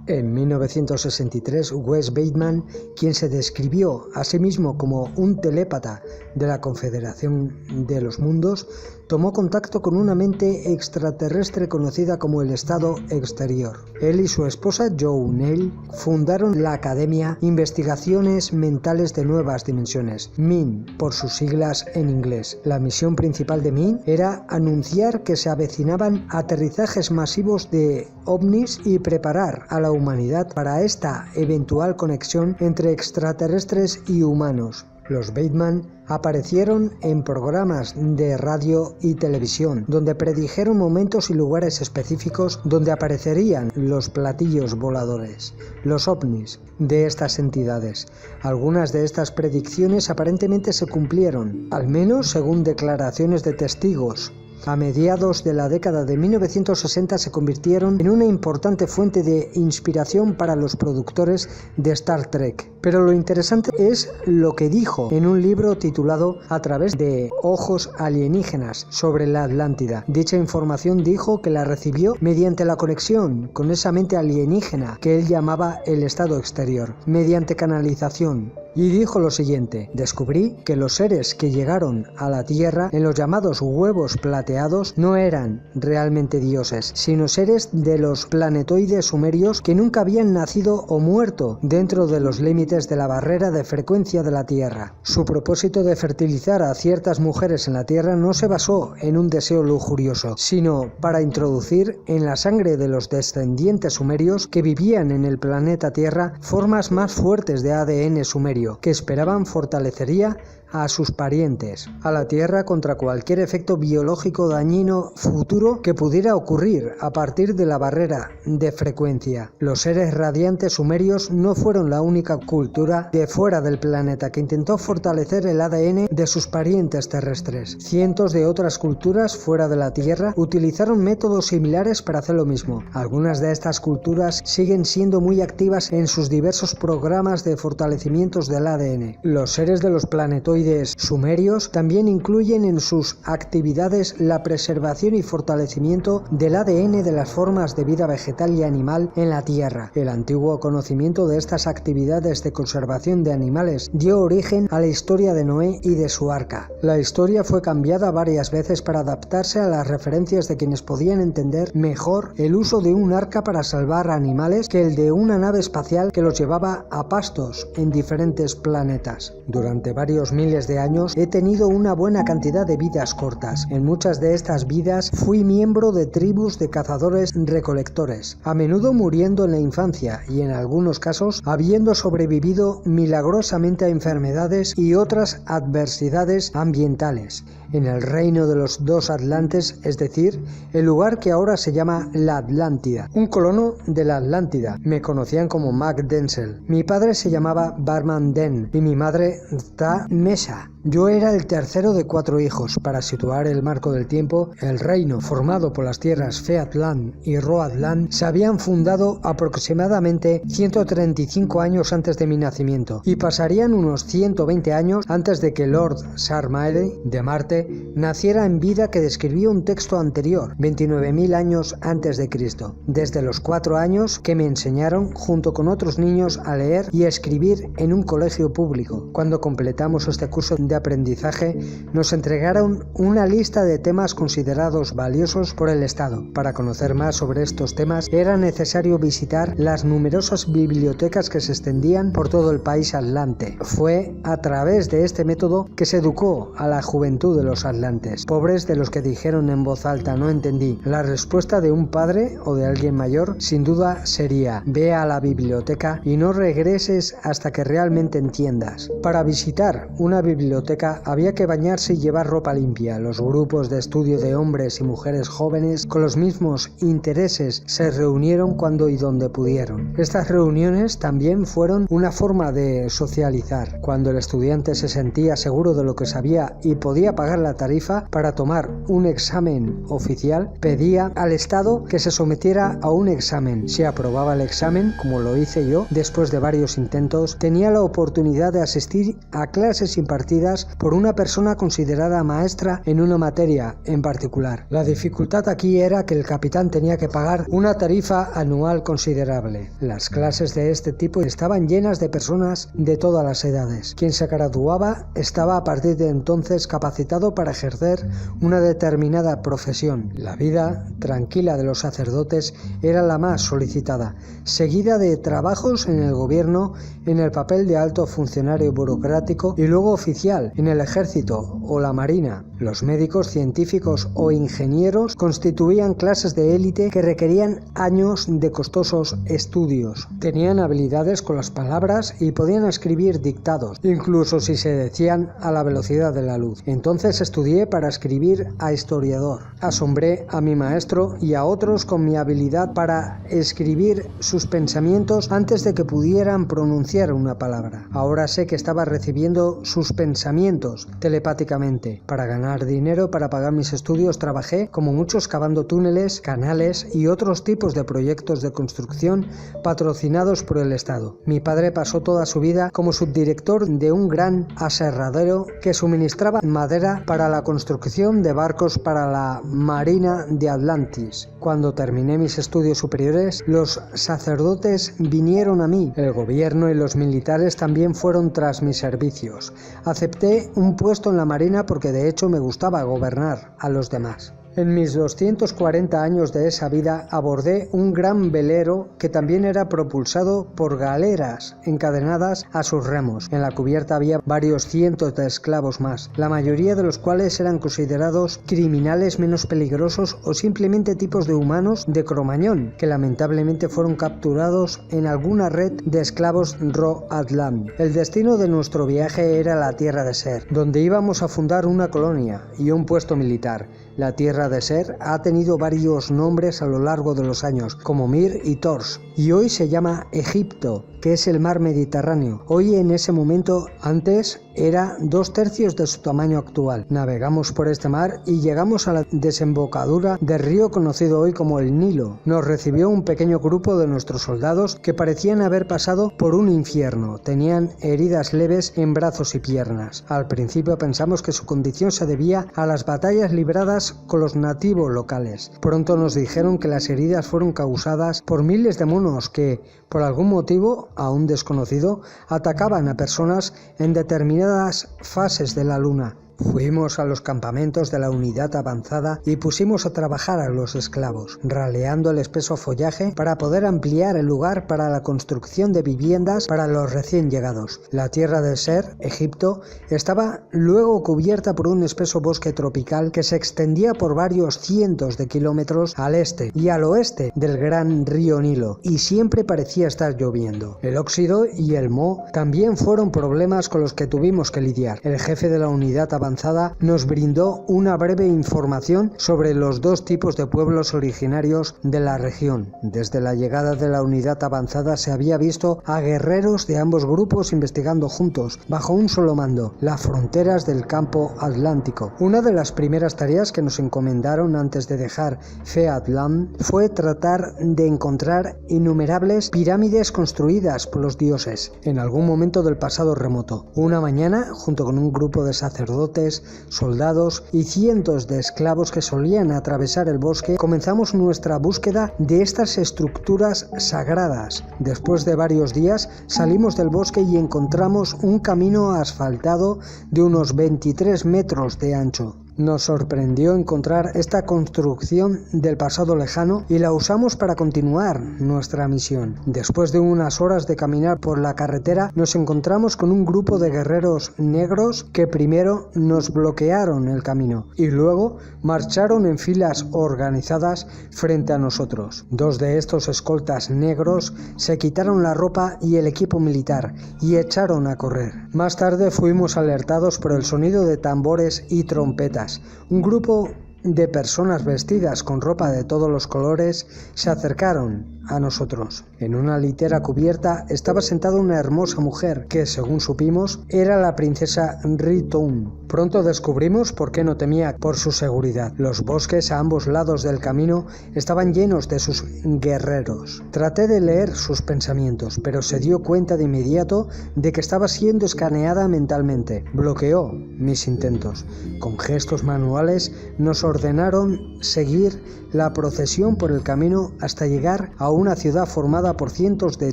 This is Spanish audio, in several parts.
En 1963, Wes Bateman, quien se describió a sí mismo como un telépata de la Confederación de los Mundos, tomó contacto con una mente extraterrestre conocida como el Estado Exterior. Él y su esposa, Joe Neal, fundaron la Academia Investigaciones Mentales de Nuevas Dimensiones, MIN, por sus siglas en inglés. La misión principal de MIN era anunciar que se avecinaban aterrizajes masivos de ovnis y preparar a la humanidad para esta eventual conexión entre extraterrestres y humanos. Los Bateman aparecieron en programas de radio y televisión, donde predijeron momentos y lugares específicos donde aparecerían los platillos voladores, los ovnis, de estas entidades. Algunas de estas predicciones aparentemente se cumplieron, al menos según declaraciones de testigos. A mediados de la década de 1960 se convirtieron en una importante fuente de inspiración para los productores de Star Trek. Pero lo interesante es lo que dijo en un libro titulado A través de ojos alienígenas sobre la Atlántida. Dicha información dijo que la recibió mediante la conexión con esa mente alienígena que él llamaba el Estado Exterior, mediante canalización. Y dijo lo siguiente: descubrí que los seres que llegaron a la Tierra en los llamados huevos plateados no eran realmente dioses, sino seres de los planetoides sumerios que nunca habían nacido o muerto dentro de los límites de la barrera de frecuencia de la Tierra. Su propósito de fertilizar a ciertas mujeres en la Tierra no se basó en un deseo lujurioso, sino para introducir en la sangre de los descendientes sumerios que vivían en el planeta Tierra formas más fuertes de ADN sumerio, que esperaban fortalecería a sus parientes, a la Tierra contra cualquier efecto biológico dañino futuro que pudiera ocurrir a partir de la barrera de frecuencia. Los seres radiantes sumerios no fueron la única cultura de fuera del planeta que intentó fortalecer el ADN de sus parientes terrestres. Cientos de otras culturas fuera de la Tierra utilizaron métodos similares para hacer lo mismo. Algunas de estas culturas siguen siendo muy activas en sus diversos programas de fortalecimientos del ADN. Los seres de los planetoides sumerios también incluyen en sus actividades la preservación y fortalecimiento del ADN de las formas de vida vegetal y animal en la Tierra. El antiguo conocimiento de estas actividades de conservación de animales dio origen a la historia de Noé y de su arca. La historia fue cambiada varias veces para adaptarse a las referencias de quienes podían entender mejor el uso de un arca para salvar animales que el de una nave espacial que los llevaba a pastos en diferentes planetas. Durante varios miles de años he tenido una buena cantidad de vidas cortas. En muchas de estas vidas fui miembro de tribus de cazadores-recolectores, a menudo muriendo en la infancia y en algunos casos habiendo sobrevivido milagrosamente a enfermedades y otras adversidades ambientales. En el reino de los dos Atlantes, es decir, el lugar que ahora se llama la Atlántida. Un colono de la Atlántida. Me conocían como Mac Denzel. Mi padre se llamaba Barman Den y mi madre Ta Mesa. Yo era el tercero de 4 hijos. Para situar el marco del tiempo, el reino formado por las tierras Featlan y Roatlan se habían fundado aproximadamente 135 años antes de mi nacimiento y pasarían unos 120 años antes de que Lord Sarmaele de Marte naciera en vida que describía un texto anterior, 29.000 años antes de Cristo. Desde los 4 años que me enseñaron junto con otros niños a leer y a escribir en un colegio público. Cuando completamos este curso de aprendizaje, nos entregaron una lista de temas considerados valiosos por el Estado. Para conocer más sobre estos temas, era necesario visitar las numerosas bibliotecas que se extendían por todo el país atlante. Fue a través de este método que se educó a la juventud de los atlantes, pobres de los que dijeron en voz alta "no entendí". La respuesta de un padre o de alguien mayor sin duda sería: ve a la biblioteca y no regreses hasta que realmente entiendas. Para visitar una biblioteca había que bañarse y llevar ropa limpia. Los grupos de estudio de hombres y mujeres jóvenes con los mismos intereses se reunieron cuando y donde pudieron. Estas reuniones también fueron una forma de socializar. Cuando el estudiante se sentía seguro de lo que sabía y podía pagar la tarifa para tomar un examen oficial, pedía al Estado que se sometiera a un examen. Si aprobaba el examen, como lo hice yo, después de varios intentos, tenía la oportunidad de asistir a clases impartidas dirigidas por una persona considerada maestra en una materia en particular. La dificultad aquí era que el capitán tenía que pagar una tarifa anual considerable. Las clases de este tipo estaban llenas de personas de todas las edades. Quien se graduaba estaba a partir de entonces capacitado para ejercer una determinada profesión. La vida tranquila de los sacerdotes era la más solicitada, seguida de trabajos en el gobierno, en el papel de alto funcionario burocrático y luego oficial en el ejército o la marina. Los médicos, científicos o ingenieros constituían clases de élite que requerían años de costosos estudios. Tenían habilidades con las palabras y podían escribir dictados, incluso si se decían a la velocidad de la luz. Entonces estudié para escribir a historiador. Asombré a mi maestro y a otros con mi habilidad para escribir sus pensamientos antes de que pudieran pronunciar una palabra. Ahora sé que estaba recibiendo sus pensamientos telepáticamente. Para ganar dinero, para pagar mis estudios, trabajé como muchos cavando túneles, canales y otros tipos de proyectos de construcción patrocinados por el Estado. Mi padre pasó toda su vida como subdirector de un gran aserradero que suministraba madera para la construcción de barcos para la Marina de Atlantis. Cuando terminé mis estudios superiores, los sacerdotes vinieron a mí. El gobierno y los militares también fueron tras mis servicios. Acepté un puesto en la Marina porque de hecho me gustaba gobernar a los demás. En mis 240 años de esa vida abordé un gran velero que también era propulsado por galeras encadenadas a sus remos. En la cubierta había varios cientos de esclavos más, la mayoría de los cuales eran considerados criminales menos peligrosos o simplemente tipos de humanos de Cromañón, que lamentablemente fueron capturados en alguna red de esclavos Roatlan. El destino de nuestro viaje era la Tierra de Ser, donde íbamos a fundar una colonia y un puesto militar. La Tierra de Ser ha tenido varios nombres a lo largo de los años, como Mir y Tors, y hoy se llama Egipto, que es el mar Mediterráneo. Hoy en ese momento, antes, era 2/3 de su tamaño actual. Navegamos por este mar y llegamos a la desembocadura del río conocido hoy como el Nilo. Nos recibió un pequeño grupo de nuestros soldados que parecían haber pasado por un infierno. Tenían heridas leves en brazos y piernas. Al principio pensamos que su condición se debía a las batallas libradas con los nativos locales. Pronto nos dijeron que las heridas fueron causadas por miles de monos que, por algún motivo aún desconocido, atacaban a personas en determinadas fases de la luna. Fuimos a los campamentos de la unidad avanzada y pusimos a trabajar a los esclavos, raleando el espeso follaje para poder ampliar el lugar para la construcción de viviendas para los recién llegados. La Tierra de Ser, Egipto, estaba luego cubierta por un espeso bosque tropical que se extendía por varios cientos de kilómetros al este y al oeste del gran río Nilo, y siempre parecía estar lloviendo. El óxido y el moho también fueron problemas con los que tuvimos que lidiar. El jefe de la unidad avanzada nos brindó una breve información sobre los dos tipos de pueblos originarios de la región. Desde la llegada de la unidad avanzada se había visto a guerreros de ambos grupos investigando juntos, bajo un solo mando, las fronteras del campo atlántico. Una de las primeras tareas que nos encomendaron antes de dejar Featlan fue tratar de encontrar innumerables pirámides construidas por los dioses en algún momento del pasado remoto. Una mañana, junto con un grupo de sacerdotes, soldados y cientos de esclavos que solían atravesar el bosque, comenzamos nuestra búsqueda de estas estructuras sagradas. Después de varios días salimos del bosque y encontramos un camino asfaltado de unos 23 metros de ancho. Nos sorprendió encontrar esta construcción del pasado lejano y la usamos para continuar nuestra misión. Después de unas horas de caminar por la carretera, nos encontramos con un grupo de guerreros negros que primero nos bloquearon el camino y luego marcharon en filas organizadas frente a nosotros. Dos de estos escoltas negros se quitaron la ropa y el equipo militar y echaron a correr. Más tarde fuimos alertados por el sonido de tambores y trompetas. Un grupo de personas vestidas con ropa de todos los colores se acercaron a nosotros. En una litera cubierta estaba sentada una hermosa mujer que, según supimos, era la princesa Ritoun. Pronto descubrimos por qué no temía por su seguridad. Los bosques a ambos lados del camino estaban llenos de sus guerreros. Traté de leer sus pensamientos, pero se dio cuenta de inmediato de que estaba siendo escaneada mentalmente. Bloqueó mis intentos. Con gestos manuales nos ordenaron seguir la procesión por el camino hasta llegar a una ciudad formada por cientos de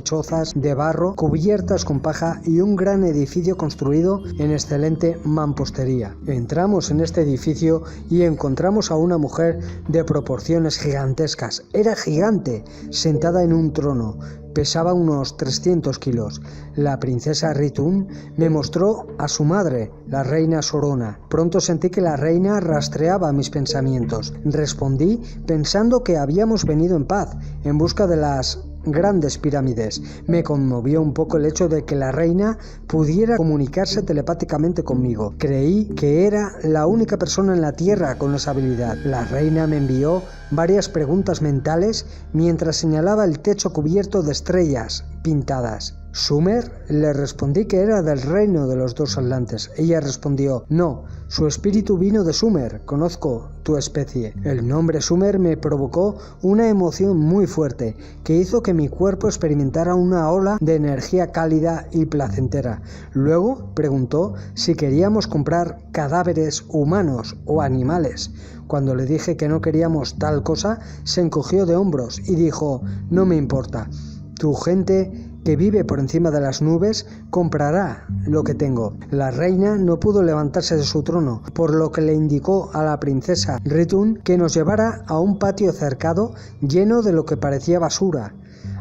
chozas de barro cubiertas con paja y un gran edificio construido en excelente mampostería. Entramos en este edificio y encontramos a una mujer de proporciones gigantescas. Era gigante, sentada en un trono. Pesaba unos 300 kilos. La princesa Ritoun me mostró a su madre, la reina Sorona. Pronto sentí que la reina rastreaba mis pensamientos. Respondí pensando que habíamos venido en paz, en busca de las grandes pirámides. Me conmovió un poco el hecho de que la reina pudiera comunicarse telepáticamente conmigo. Creí que era la única persona en la Tierra con esa habilidad. La reina me envió varias preguntas mentales mientras señalaba el techo cubierto de estrellas pintadas. ¿Sumer? Le respondí que era del reino de los dos Atlantes. Ella respondió: no, su espíritu vino de Sumer, conozco tu especie. El nombre Sumer me provocó una emoción muy fuerte que hizo que mi cuerpo experimentara una ola de energía cálida y placentera. Luego preguntó si queríamos comprar cadáveres humanos o animales. Cuando le dije que no queríamos tal cosa, se encogió de hombros y dijo: no me importa. Tu gente que vive por encima de las nubes comprará lo que tengo. La reina no pudo levantarse de su trono, por lo que le indicó a la princesa Ritoun que nos llevara a un patio cercado lleno de lo que parecía basura.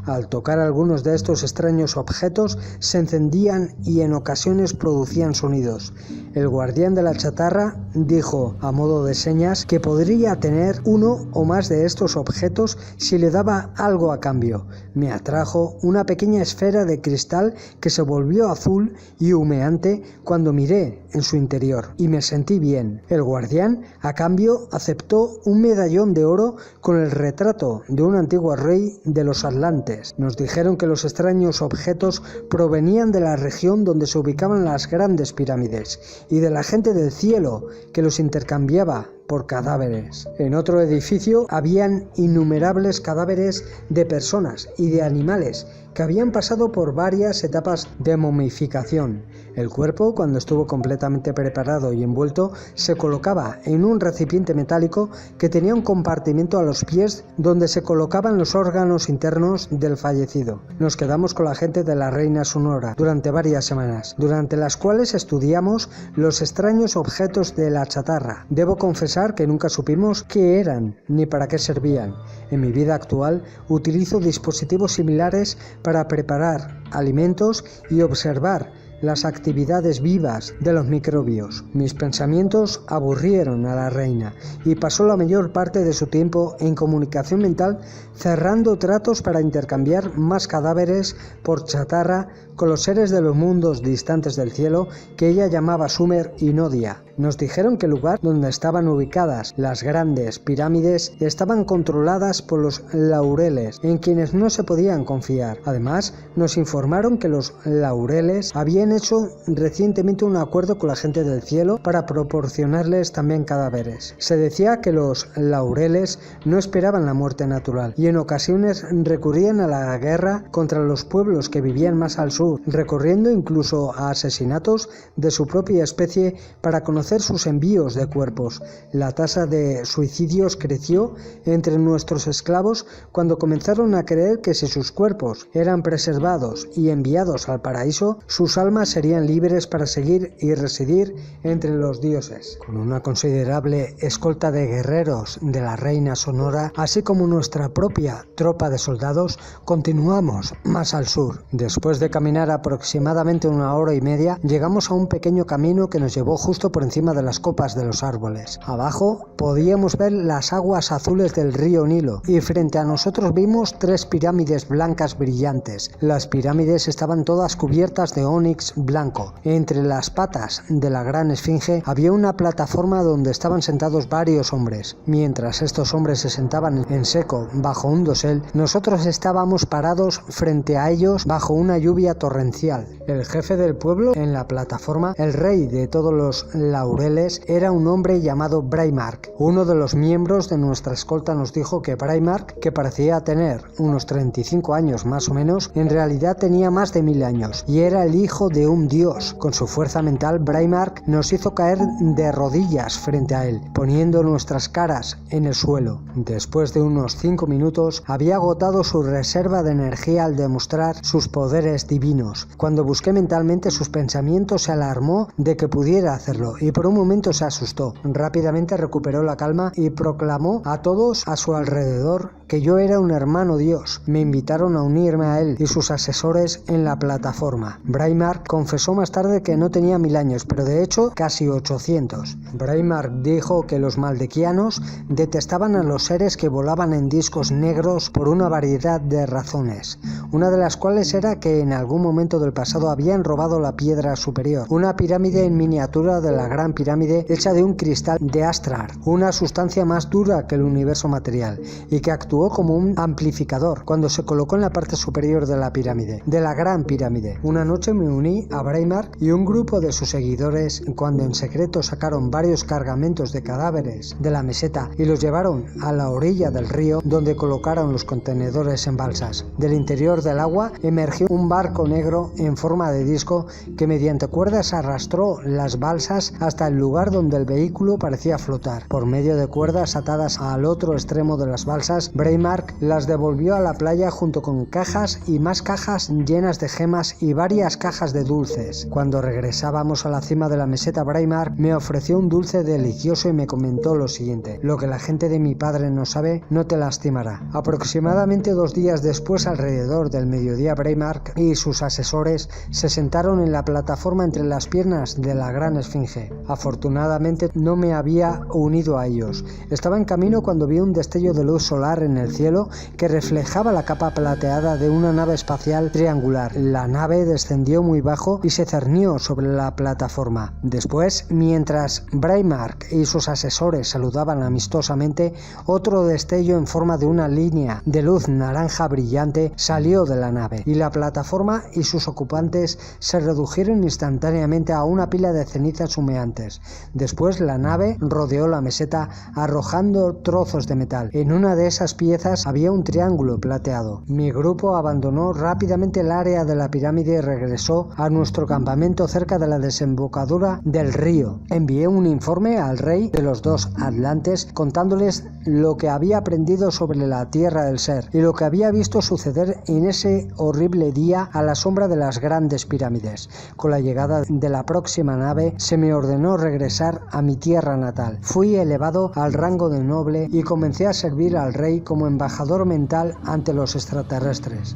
Al tocar algunos de estos extraños objetos se encendían y en ocasiones producían sonidos. El guardián de la chatarra dijo, a modo de señas, que podría tener uno o más de estos objetos si le daba algo a cambio. Me atrajo una pequeña esfera de cristal que se volvió azul y humeante cuando miré en su interior y me sentí bien. El guardián, a cambio, aceptó un medallón de oro con el retrato de un antiguo rey de los Atlantes. Nos dijeron que los extraños objetos provenían de la región donde se ubicaban las grandes pirámides y de la gente del cielo que los intercambiaba por cadáveres. En otro edificio habían innumerables cadáveres de personas y de animales que habían pasado por varias etapas de momificación. El cuerpo, cuando estuvo completamente preparado y envuelto, se colocaba en un recipiente metálico que tenía un compartimento a los pies donde se colocaban los órganos internos del fallecido. Nos quedamos con la gente de la reina Sonora durante varias semanas, durante las cuales estudiamos los extraños objetos de la chatarra. Debo confesar que nunca supimos qué eran ni para qué servían. En mi vida actual utilizo dispositivos similares para preparar alimentos y observar las actividades vivas de los microbios. Mis pensamientos aburrieron a la reina y pasó la mayor parte de su tiempo en comunicación mental, cerrando tratos para intercambiar más cadáveres por chatarra con los seres de los mundos distantes del cielo que ella llamaba Sumer y Nodia. Nos dijeron que el lugar donde estaban ubicadas las grandes pirámides estaban controladas por los laureles, en quienes no se podían confiar. Además, nos informaron que los laureles habían hecho recientemente un acuerdo con la gente del cielo para proporcionarles también cadáveres. Se decía que los laureles no esperaban la muerte natural y en ocasiones recurrían a la guerra contra los pueblos que vivían más al sur, recorriendo incluso a asesinatos de su propia especie para conocer sus envíos de cuerpos. La tasa de suicidios creció entre nuestros esclavos cuando comenzaron a creer que si sus cuerpos eran preservados y enviados al paraíso, sus almas serían libres para seguir y residir entre los dioses. Con una considerable escolta de guerreros de la reina Sonora, así como nuestra propia tropa de soldados, continuamos más al sur. Después de caminar aproximadamente 1 hora y media, llegamos a un pequeño camino que nos llevó justo por encima de las copas de los árboles. Abajo podíamos ver las aguas azules del río Nilo y frente a nosotros vimos 3 pirámides blancas brillantes. Las pirámides estaban todas cubiertas de ónix gris blanco. Entre las patas de la gran esfinge había una plataforma donde estaban sentados varios hombres. Mientras estos hombres se sentaban en seco bajo un dosel, nosotros estábamos parados frente a ellos bajo una lluvia torrencial. El jefe del pueblo en la plataforma, el rey de todos los laureles, era un hombre llamado Braymark. Uno de los miembros de nuestra escolta nos dijo que Braymark, que parecía tener unos 35 años más o menos, en realidad tenía más de 1000 años y era el hijo de un dios. Con su fuerza mental, Braymark nos hizo caer de rodillas frente a él, poniendo nuestras caras en el suelo. Después de unos 5 minutos, había agotado su reserva de energía al demostrar sus poderes divinos. Cuando busqué mentalmente sus pensamientos, se alarmó de que pudiera hacerlo y por un momento se asustó. Rápidamente recuperó la calma y proclamó a todos a su alrededor que yo era un hermano dios. Me invitaron a unirme a él y sus asesores en la plataforma. Braymark confesó más tarde que no tenía 1000 años, pero de hecho casi 800. Braymark dijo que los maldequianos detestaban a los seres que volaban en discos negros por una variedad de razones, una de las cuales era que en algún momento del pasado habían robado la piedra superior, una pirámide en miniatura de la gran pirámide hecha de un cristal de Astrar, una sustancia más dura que el universo material, y que actuó como un amplificador cuando se colocó en la parte superior de la pirámide, de la gran pirámide. Una noche me uní a Braymark y un grupo de sus seguidores cuando en secreto sacaron varios cargamentos de cadáveres de la meseta y los llevaron a la orilla del río, donde colocaron los contenedores en balsas. Del interior del agua emergió un barco negro en forma de disco que mediante cuerdas arrastró las balsas hasta el lugar donde el vehículo parecía flotar. Por medio de cuerdas atadas al otro extremo de las balsas, Braymark las devolvió a la playa junto con cajas y más cajas llenas de gemas y varias cajas de dulces. Cuando regresábamos a la cima de la meseta, Braymark me ofreció un dulce delicioso y me comentó lo siguiente: lo que la gente de mi padre no sabe, no te lastimará. Aproximadamente 2 días después, alrededor del mediodía, Braymark y sus asesores se sentaron en la plataforma entre las piernas de la gran esfinge. Afortunadamente no me había unido a ellos. Estaba en camino cuando vi un destello de luz solar en el cielo que reflejaba la capa plateada de una nave espacial triangular. La nave descendió muy bajo y se cernió sobre la plataforma. Después, mientras Braymark y sus asesores saludaban amistosamente, otro destello en forma de una línea de luz naranja brillante salió de la nave y la plataforma y sus ocupantes se redujeron instantáneamente a una pila de cenizas humeantes. Después la nave rodeó la meseta arrojando trozos de metal. En una de esas piezas había un triángulo plateado. Mi grupo abandonó rápidamente el área de la pirámide y regresó a nuestro campamento cerca de la desembocadura del río. Envié un informe al rey de los 2 Atlantes contándoles lo que había aprendido sobre la tierra del ser y lo que había visto suceder en ese horrible día a la sombra de las grandes pirámides. Con la llegada de la próxima nave se me ordenó regresar a mi tierra natal. Fui elevado al rango de noble y comencé a servir al rey como embajador mental ante los extraterrestres.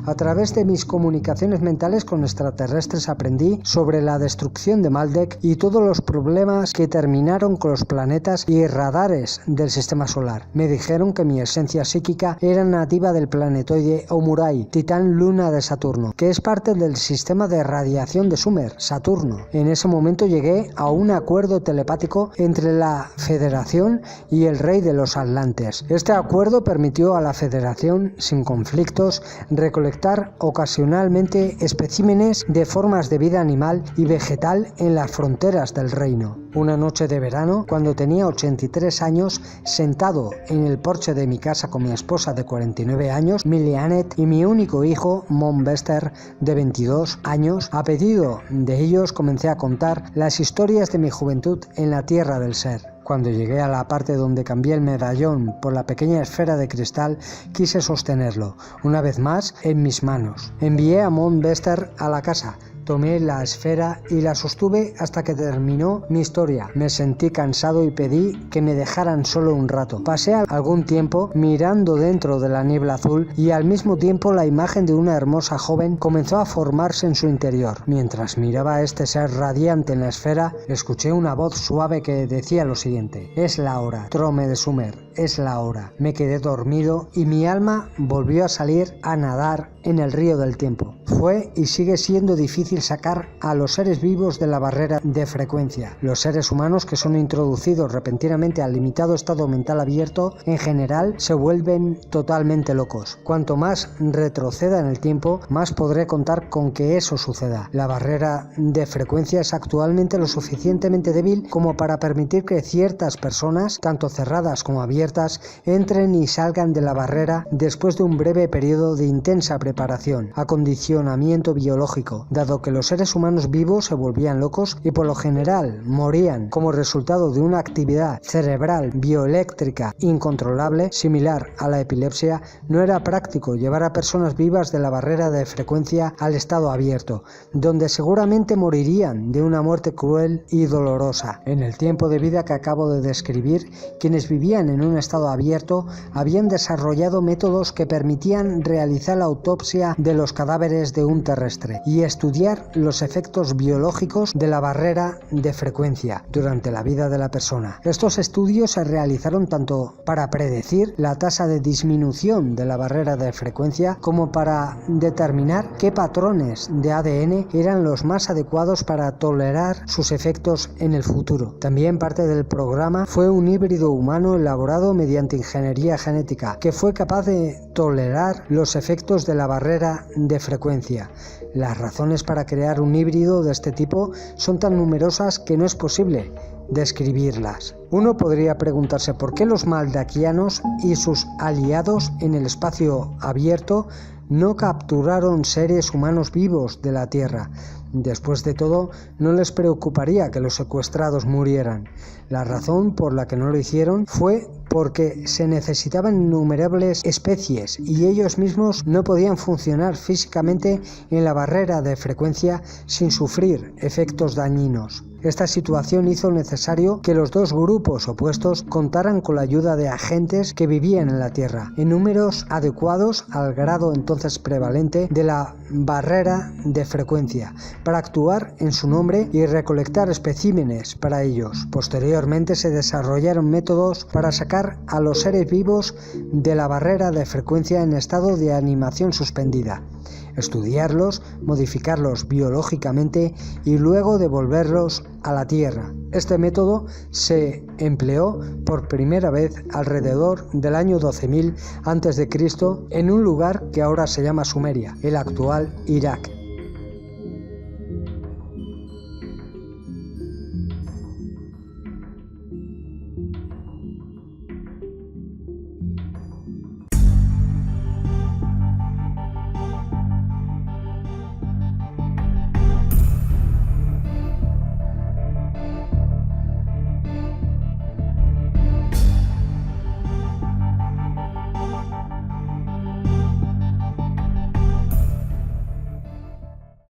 A través de mis comunicaciones mentales con extraterrestres aprendí sobre la destrucción de Maldek y todos los problemas que terminaron con los planetas y radares del sistema solar. Me dijeron que mi esencia psíquica era nativa del planetoide Omurai, titán luna de Saturno, que es parte del sistema de radiación de Sumer, Saturno. En ese momento llegué a un acuerdo telepático entre la Federación y el rey de los Atlantes. Este acuerdo permitió a la Federación, sin conflictos, recolectar ocasionalmente especímenes de formas de vida animal y vegetal en las fronteras del reino. Una noche de verano, cuando tenía 83 años, sentado en el porche de mi casa con mi esposa de 49 años, Millie Annette, y mi único hijo, Mon Bester, de 22 años, a pedido de ellos comencé a contar las historias de mi juventud en la tierra del ser. Cuando llegué a la parte donde cambié el medallón por la pequeña esfera de cristal, quise sostenerlo, una vez más, en mis manos. Envié a Mon Bester a la casa. Tomé la esfera y la sostuve hasta que terminó mi historia. Me sentí cansado y pedí que me dejaran solo un rato. Pasé algún tiempo mirando dentro de la niebla azul y al mismo tiempo la imagen de una hermosa joven comenzó a formarse en su interior. Mientras miraba a este ser radiante en la esfera, escuché una voz suave que decía lo siguiente: «Es la hora, Trome de Sumer, es la hora. Me quedé dormido y mi alma volvió a salir a nadar en el río del tiempo. Fue y sigue siendo difícil sacar a los seres vivos de la barrera de frecuencia. Los seres humanos que son introducidos repentinamente al limitado estado mental abierto, en general, se vuelven totalmente locos. Cuanto más retroceda en el tiempo, más podré contar con que eso suceda. La barrera de frecuencia es actualmente lo suficientemente débil como para permitir que ciertas personas, tanto cerradas como abiertas, entren y salgan de la barrera después de un breve periodo de intensa preparación, acondicionamiento biológico, dado que los seres humanos vivos se volvían locos y por lo general morían como resultado de una actividad cerebral bioeléctrica incontrolable, similar a la epilepsia. No era práctico llevar a personas vivas de la barrera de frecuencia al estado abierto, donde seguramente morirían de una muerte cruel y dolorosa. En el tiempo de vida que acabo de describir, quienes vivían en un estado abierto habían desarrollado métodos que permitían realizar la autopsia de los cadáveres de un terrestre y estudiar los efectos biológicos de la barrera de frecuencia durante la vida de la persona. Estos estudios se realizaron tanto para predecir la tasa de disminución de la barrera de frecuencia como para determinar qué patrones de ADN eran los más adecuados para tolerar sus efectos en el futuro. También parte del programa fue un híbrido humano elaborado mediante ingeniería genética que fue capaz de tolerar los efectos de la barrera de frecuencia. Las razones para crear un híbrido de este tipo son tan numerosas que no es posible describirlas. Uno podría preguntarse por qué los maldaquianos y sus aliados en el espacio abierto no capturaron seres humanos vivos de la Tierra. Después de todo, no les preocuparía que los secuestrados murieran. La razón por la que no lo hicieron fue porque se necesitaban innumerables especies y ellos mismos no podían funcionar físicamente en la barrera de frecuencia sin sufrir efectos dañinos. Esta situación hizo necesario que los dos grupos opuestos contaran con la ayuda de agentes que vivían en la Tierra, en números adecuados al grado entonces prevalente de la barrera de frecuencia, para actuar en su nombre y recolectar especímenes para ellos. Posteriormente se desarrollaron métodos para sacar a los seres vivos de la barrera de frecuencia en estado de animación suspendida, estudiarlos, modificarlos biológicamente y luego devolverlos a la Tierra. Este método se empleó por primera vez alrededor del año 12.000 a.C. en un lugar que ahora se llama Sumeria, el actual Irak.